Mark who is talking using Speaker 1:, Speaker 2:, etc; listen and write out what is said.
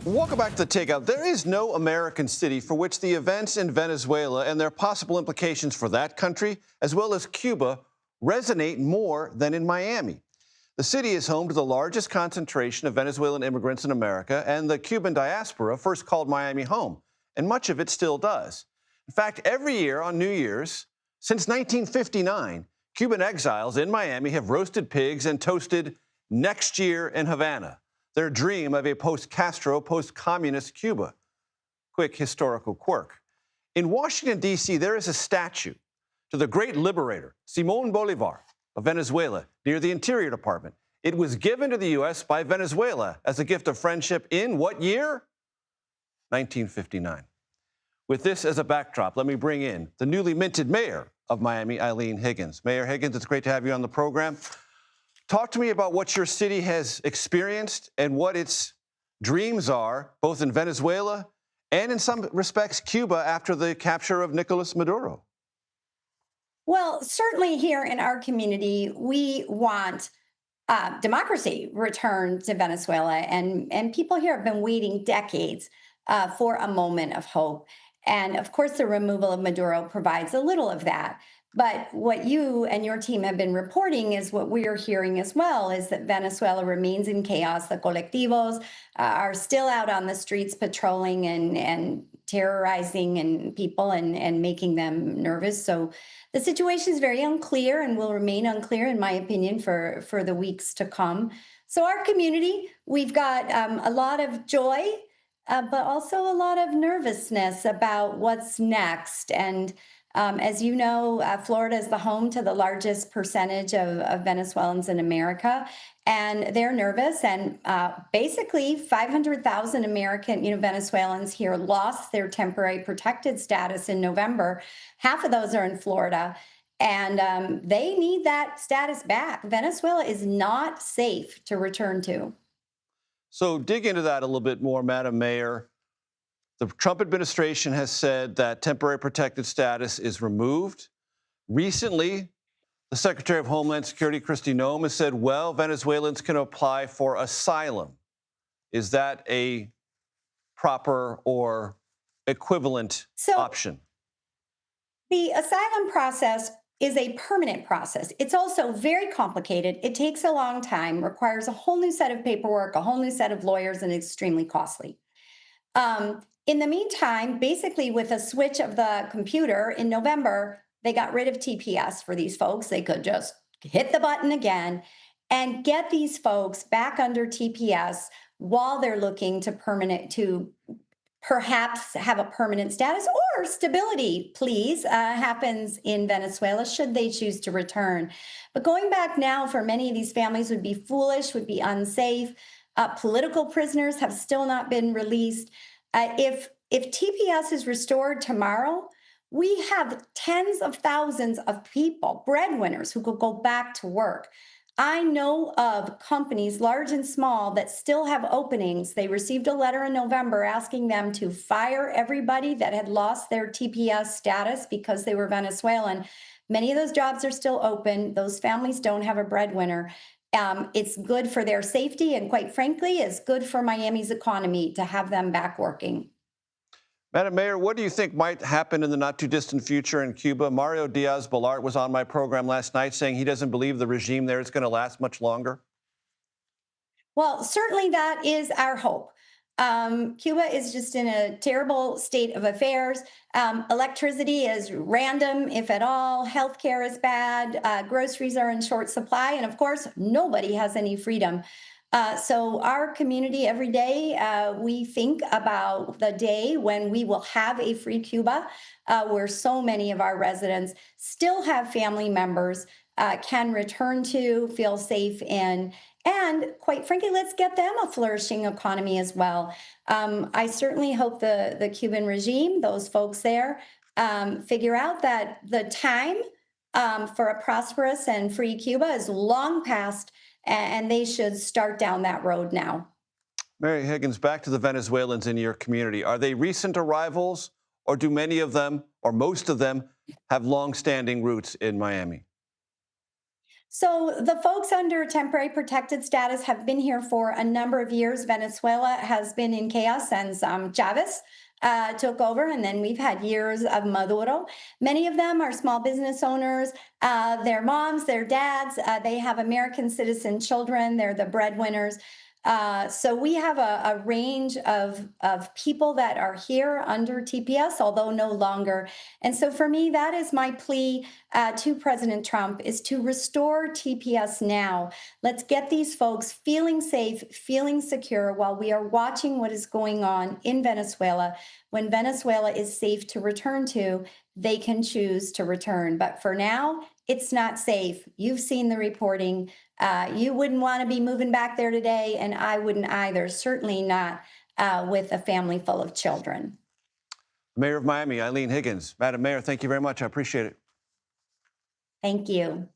Speaker 1: Welcome back to The Takeout. There is no American city for which the events in Venezuela and their possible implications for that country, as well as Cuba, resonate more than in Miami. The city is home to the largest concentration of Venezuelan immigrants in America, and the Cuban diaspora first called Miami home, and much of it still does. In fact, every year on New Year's, since 1959, Cuban exiles in Miami have roasted pigs and toasted next year in Havana, their dream of a post-Castro, post-communist Cuba. Quick historical quirk. In Washington, D.C., there is a statue to the great liberator, Simón Bolívar of Venezuela, near the Interior Department. It was given to the U.S. by Venezuela as a gift of friendship in what year? 1959. With this as a backdrop, let me bring in the newly minted mayor of Miami, Eileen Higgins. Mayor Higgins, it's great to have you on the program. Talk to me about what your city has experienced and what its dreams are, both in Venezuela and in some respects Cuba after the capture of Nicolás Maduro.
Speaker 2: Well, certainly here in our community, we want democracy returned to Venezuela, and people here have been waiting decades for a moment of hope. And of course, the removal of Maduro provides a little of that. But what you and your team have been reporting is what we are hearing as well, is that Venezuela remains in chaos. The colectivos are still out on the streets patrolling and terrorizing people and making them nervous. So the situation is very unclear and will remain unclear, in my opinion, for the weeks to come. So our community, we've got a lot of joy, but also a lot of nervousness about what's next. And as you know, Florida is the home to the largest percentage of Venezuelans in America, and they're nervous. And basically, 500,000 Venezuelans here lost their temporary protected status in November. Half of those are in Florida, and they need that status back. Venezuela is not safe to return to.
Speaker 1: So dig into that a little bit more, Madam Mayor. The Trump administration has said that temporary protected status is removed. Recently, the Secretary of Homeland Security, Kristi Noem, has said, well, Venezuelans can apply for asylum. Is that a proper or equivalent option?
Speaker 2: The asylum process is a permanent process. It's also very complicated. It takes a long time, requires a whole new set of paperwork, a whole new set of lawyers, and extremely costly. In the meantime, basically with a switch of the computer in November, they got rid of TPS for these folks. They could just hit the button again and get these folks back under TPS while they're looking to perhaps have a permanent status or stability, please, happens in Venezuela should they choose to return. But going back now for many of these families would be foolish, would be unsafe. Political prisoners have still not been released. If TPS is restored tomorrow, we have tens of thousands of people, breadwinners, who could go back to work. I know of companies, large and small, that still have openings. They received a letter in November asking them to fire everybody that had lost their TPS status because they were Venezuelan. Many of those jobs are still open. Those families don't have a breadwinner. It's good for their safety, and quite frankly, it's good for Miami's economy to have them back working.
Speaker 1: Madam Mayor, what do you think might happen in the not-too-distant future in Cuba? Mario Diaz-Balart was on my program last night saying he doesn't believe the regime there is going to last much longer.
Speaker 2: Well, certainly that is our hope. Cuba is just in a terrible state of affairs. Electricity is random, if at all. Healthcare is bad. Groceries are in short supply. And of course, nobody has any freedom. So our community every day, we think about the day when we will have a free Cuba, where so many of our residents still have family members, can return to, feel safe in, and quite frankly, let's get them a flourishing economy as well. I certainly hope the Cuban regime, those folks there, figure out that the time for a prosperous and free Cuba is long past, and they should start down that road now.
Speaker 1: Mary Higgins, back to the Venezuelans in your community. Are they recent arrivals, or do many of them, or most of them, have long-standing roots in Miami?
Speaker 2: So the folks under temporary protected status have been here for a number of years. Venezuela has been in chaos since Chavez took over, and then we've had years of Maduro. Many of them are small business owners. Their moms, their dads, they have American citizen children. They're the breadwinners. So we have a range of people that are here under TPS, although no longer. And so for me, that is my plea to President Trump, is to restore TPS now. Let's get these folks feeling safe, feeling secure while we are watching what is going on in Venezuela. When Venezuela is safe to return to, they can choose to return. But for now, it's not safe. You've seen the reporting. You wouldn't want to be moving back there today, and I wouldn't either, certainly not with a family full of children.
Speaker 1: Mayor of Miami, Eileen Higgins. Madam Mayor, thank you very much. I appreciate it.
Speaker 2: Thank you.